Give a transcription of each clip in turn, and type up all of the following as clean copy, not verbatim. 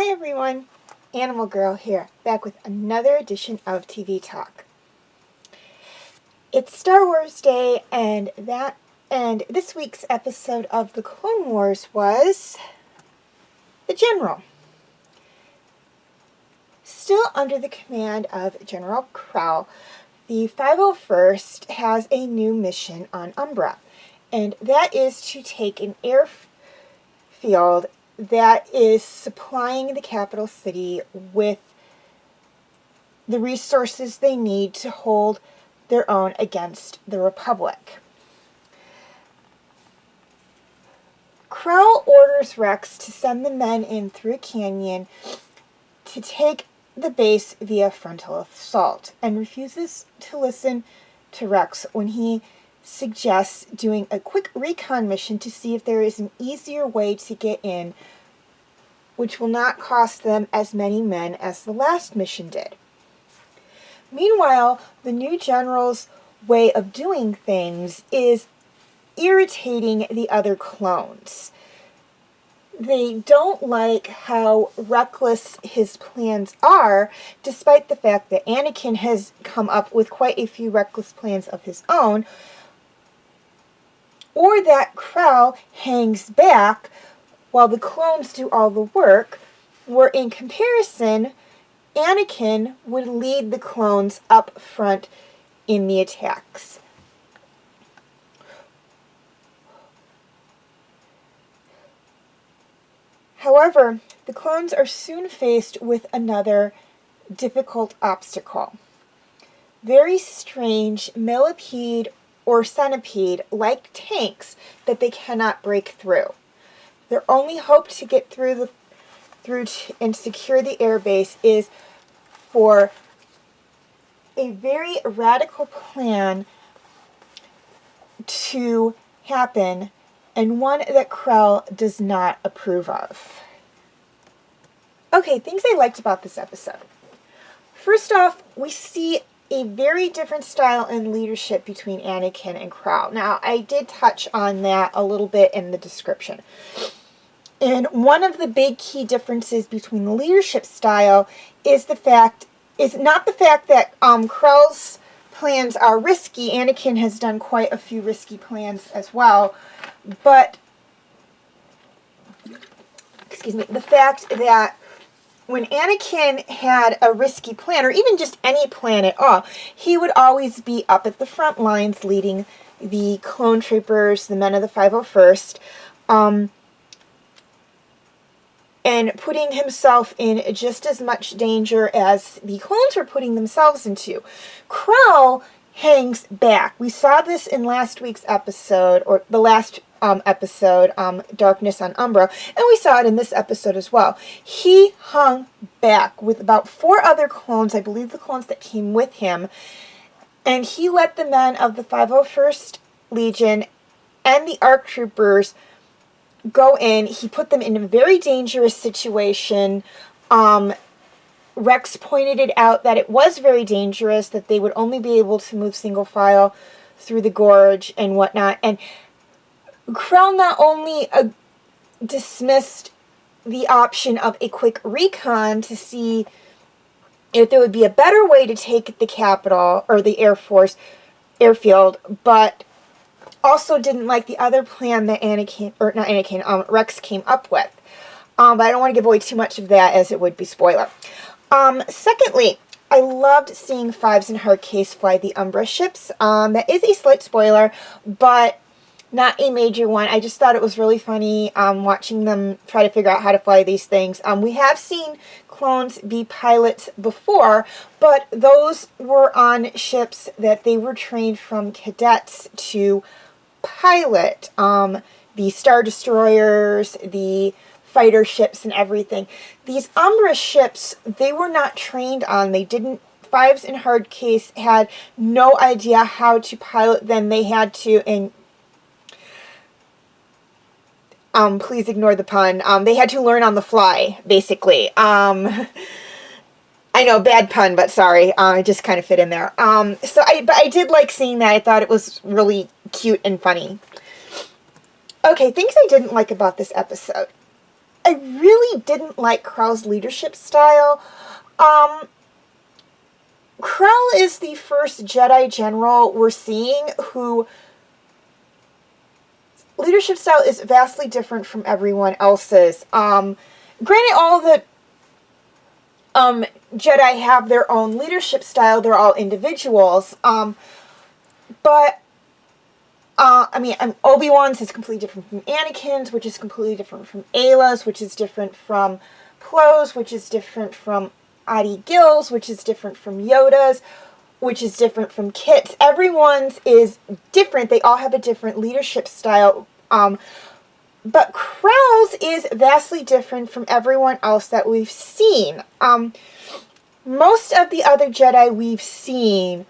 Hi everyone, Animal Girl here, back with another edition of TV Talk. It's Star Wars Day, and this week's episode of the Clone Wars was the General. Still under the command of General Krell, the 501st has a new mission on Umbaran, and that is to take an airfield that is supplying the capital city with the resources they need to hold their own against the Republic. Krell orders Rex to send the men in through a canyon to take the base via frontal assault, and refuses to listen to Rex when he suggests doing a quick recon mission to see if there is an easier way to get in, which will not cost them as many men as the last mission did. Meanwhile, the new general's way of doing things is irritating the other clones. They don't like how reckless his plans are, despite the fact that Anakin has come up with quite a few reckless plans of his own, or that Krell hangs back while the clones do all the work, where in comparison, Anakin would lead the clones up front in the attacks. However, the clones are soon faced with another difficult obstacle. Very strange millipede or centipede-like tanks that they cannot break through. Their only hope to get through and secure the airbase is for a very radical plan to happen, and one that Krell does not approve of. Okay, things I liked about this episode. First off, we see a very different style and leadership between Anakin and Krell. Now, I did touch on that a little bit in the description. And one of the big key differences between the leadership style is not the fact that Krell's plans are risky. Anakin has done quite a few risky plans as well. But, the fact that when Anakin had a risky plan, or even just any plan at all, he would always be up at the front lines leading the clone troopers, the men of the 501st, and putting himself in just as much danger as the clones were putting themselves into. Krell hangs back. We saw this in last week's episode, or the last episode, Darkness on Umbra, and we saw it in this episode as well. He hung back with about 4 other clones, I believe the clones that came with him, and he let the men of the 501st Legion and the ARC troopers go in. He put them in a very dangerous situation. Rex pointed it out that it was very dangerous, that they would only be able to move single file through the gorge and whatnot. And Krell not only dismissed the option of a quick recon to see if there would be a better way to take the capital, or the airfield, but also didn't like the other plan that Rex came up with. But I don't want to give away too much of that, as it would be spoiler. Secondly, I loved seeing Fives and Hardcase fly the Umbra ships. That is a slight spoiler, but not a major one. I just thought it was really funny watching them try to figure out how to fly these things. We have seen clones be pilots before, but those were on ships that they were trained from cadets to pilot. The Star Destroyers, the fighter ships, and everything. These Umbra ships, they were not trained on. Fives and Hardcase had no idea how to pilot them. They had to, and please ignore the pun. They had to learn on the fly, basically. I know, bad pun, but sorry. It just kind of fit in there. But I did like seeing that. I thought it was really cute and funny. Okay, things I didn't like about this episode. I really really didn't like Krell's leadership style. Krell is the first Jedi General we're seeing who leadership style is vastly different from everyone else's. Granted, all the Jedi have their own leadership style. They're all individuals. But I mean, Obi-Wan's is completely different from Anakin's, which is completely different from Ayla's, which is different from Plo's, which is different from Adi Gil's, which is different from Yoda's, which is different from Kit's. Everyone's is different. They all have a different leadership style. But Krell's is vastly different from everyone else that we've seen. Most of the other Jedi we've seen,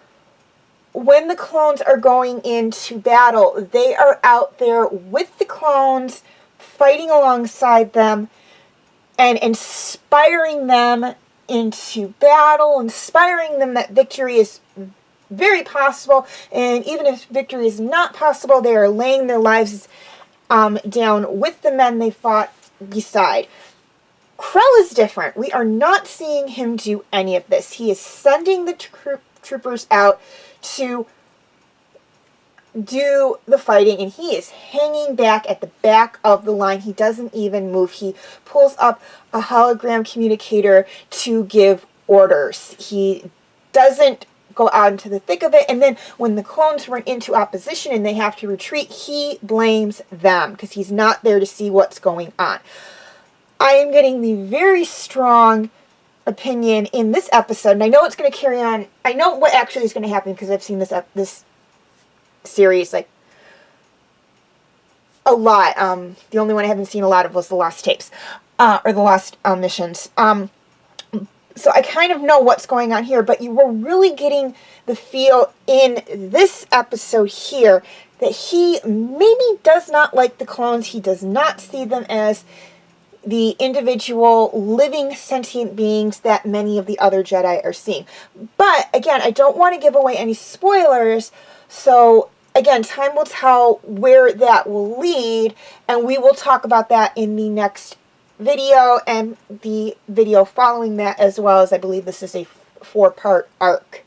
when the clones are going into battle, they are out there with the clones, fighting alongside them, and inspiring them into battle, inspiring them that victory is very possible, and even if victory is not possible, they are laying their lives down with the men they fought beside. Krell is different. We are not seeing him do any of this. He is sending the troopers out to do the fighting, and he is hanging back at the back of the line. He doesn't even move. He pulls up a hologram communicator to give orders. He doesn't go out into the thick of it, and then when the clones run into opposition and they have to retreat, he blames them because he's not there to see what's going on. I am getting the very strong opinion in this episode, and I know it's going to carry on. I know what actually is going to happen because I've seen this series like a lot. The only one I haven't seen a lot of was the Lost Tapes, or the Lost Missions. So I kind of know what's going on here, but you were really getting the feel in this episode here that he maybe does not like the clones. He does not see them as the individual living sentient beings that many of the other Jedi are seeing. But again, I don't want to give away any spoilers, so again, time will tell where that will lead, and we will talk about that in the next video and the video following that, as well as I believe this is a 4-part arc.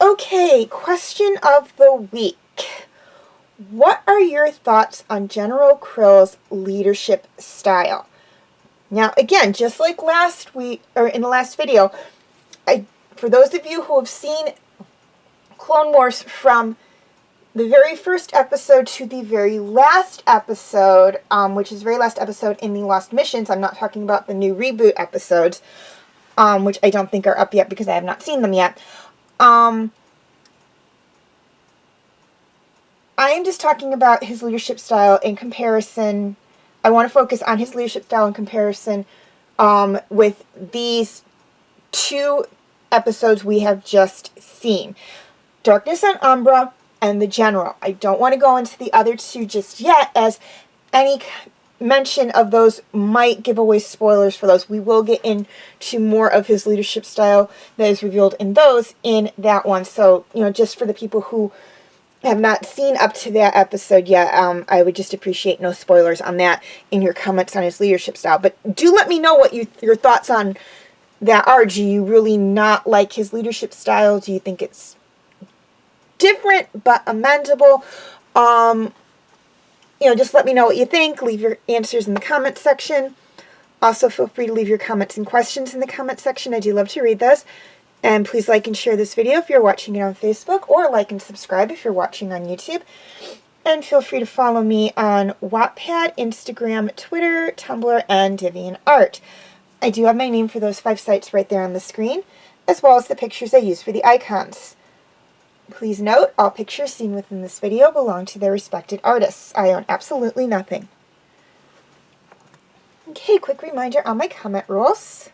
Okay, question of the week. What are your thoughts on General Krell's leadership style? Now, again, just like last week, or in the last video, for those of you who have seen Clone Wars from the very first episode to the very last episode, which is the very last episode in the Lost Missions, I'm not talking about the new reboot episodes, which I don't think are up yet because I have not seen them yet. I am just talking about his leadership style in comparison. I want to focus on his leadership style in comparison with these 2 episodes we have just seen. Darkness on Umbra and the General. I don't want to go into the other 2 just yet, as any mention of those might give away spoilers for those. We will get into more of his leadership style that is revealed in those in that one. So, just for the people who have not seen up to that episode yet, I would just appreciate no spoilers on that in your comments on his leadership style. But do let me know what your thoughts on that are. Do you really not like his leadership style? Do you think it's different but amendable? Just let me know what you think. Leave your answers in the comments section. Also, feel free to leave your comments and questions in the comments section. I do love to read those. And please like and share this video if you're watching it on Facebook, or like and subscribe if you're watching on YouTube. And feel free to follow me on Wattpad, Instagram, Twitter, Tumblr, and DeviantArt. I do have my name for those 5 sites right there on the screen, as well as the pictures I use for the icons. Please note, all pictures seen within this video belong to their respected artists. I own absolutely nothing. Okay, quick reminder on my comment rules.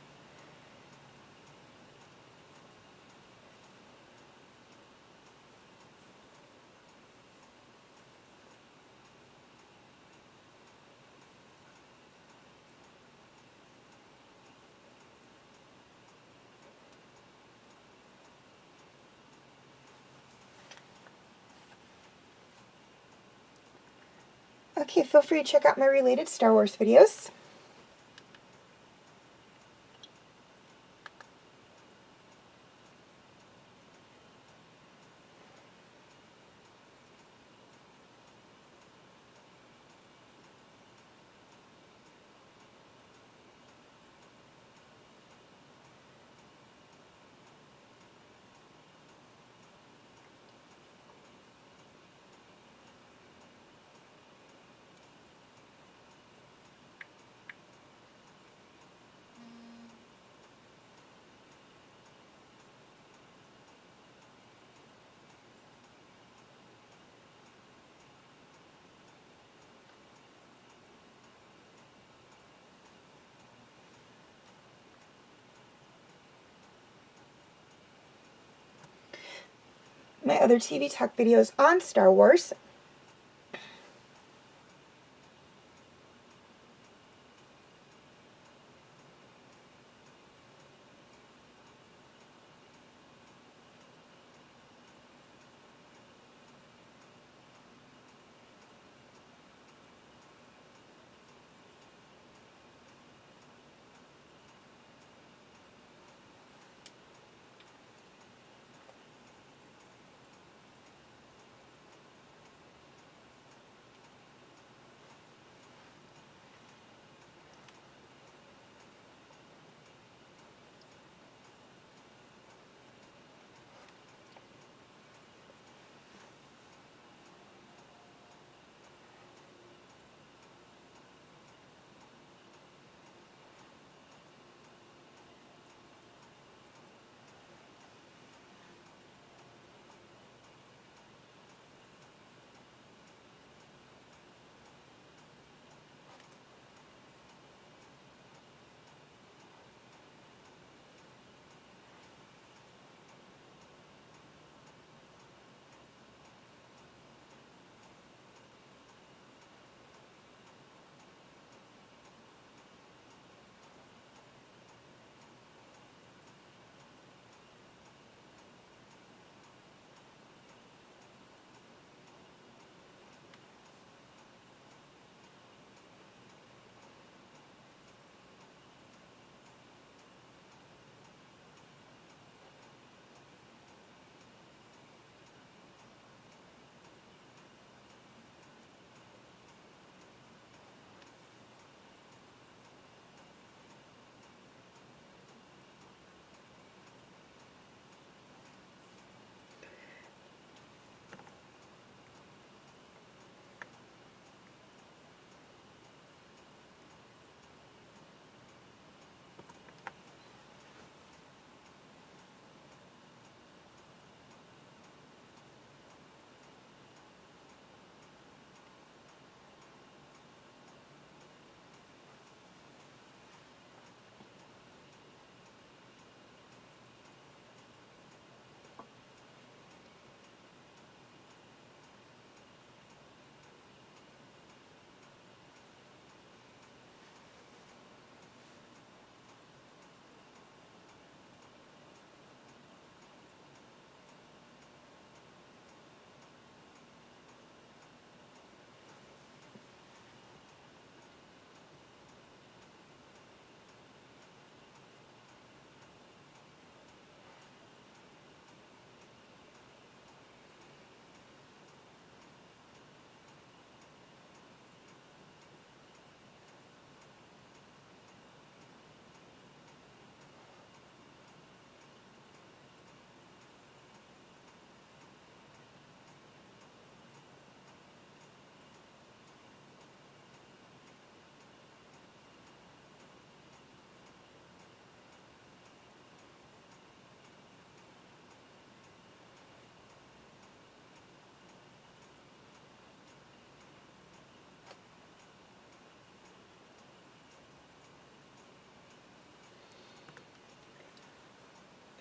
Okay, feel free to check out my related Star Wars videos. My other TV talk videos on Star Wars.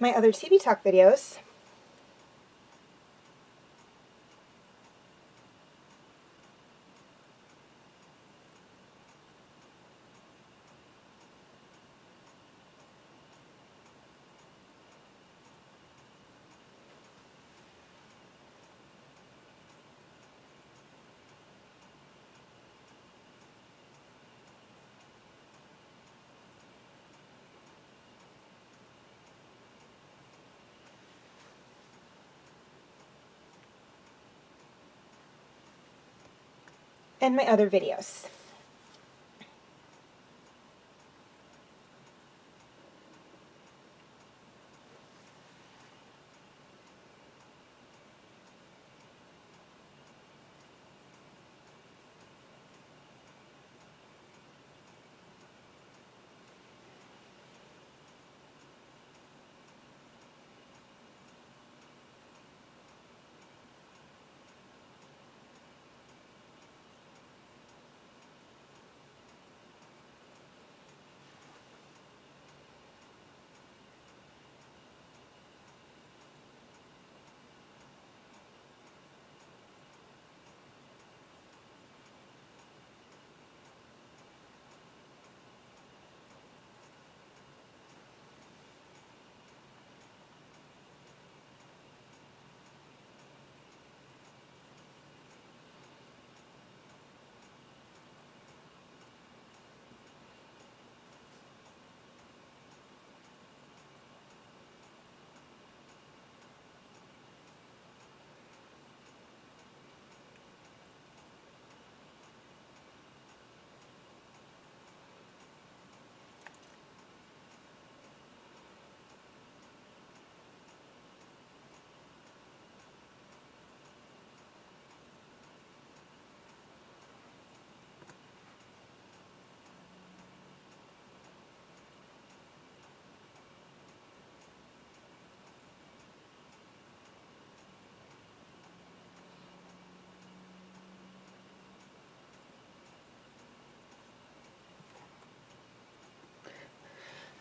My other TV talk videos. and my other videos.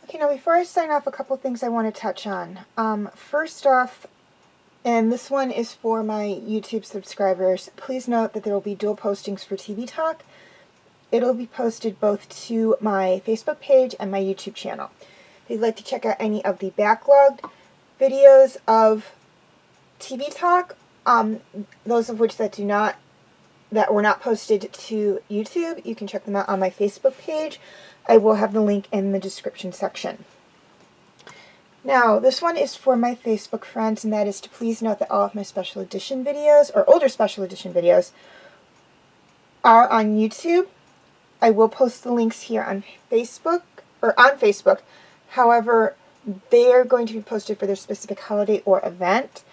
Okay, now before I sign off, a couple things I want to touch on. First off, and this one is for my YouTube subscribers, please note that there will be dual postings for TV Talk. It'll be posted both to my Facebook page and my YouTube channel. If you'd like to check out any of the backlogged videos of TV Talk, those of which that were not posted to YouTube, you can check them out on my Facebook page. I will have the link in the description section. Now, this one is for my Facebook friends, and that is to please note that all of my special edition videos, or older special edition videos, are on YouTube. I will post the links here on Facebook. However, they are going to be posted for their specific holiday or event.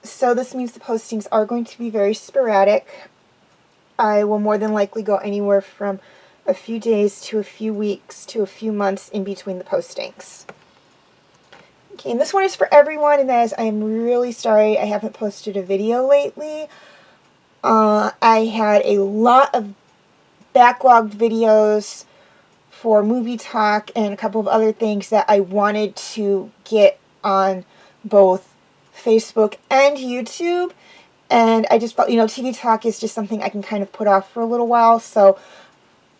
So this means the postings are going to be very sporadic. I will more than likely go anywhere from a few days to a few weeks to a few months in between the postings. Okay, and this one is for everyone, and that is, I am really sorry I haven't posted a video lately. I had a lot of backlogged videos for Movie Talk and a couple of other things that I wanted to get on both Facebook and YouTube, and I just felt, TV Talk is just something I can kind of put off for a little while, so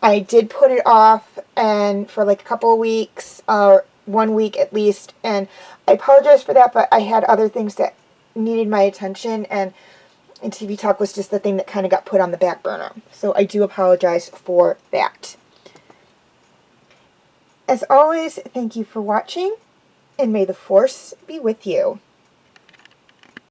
I did put it off and for like a couple of weeks, or 1 week at least, and I apologize for that, but I had other things that needed my attention, and TV Talk was just the thing that kind of got put on the back burner. So I do apologize for that. As always, thank you for watching, and may the Force be with you.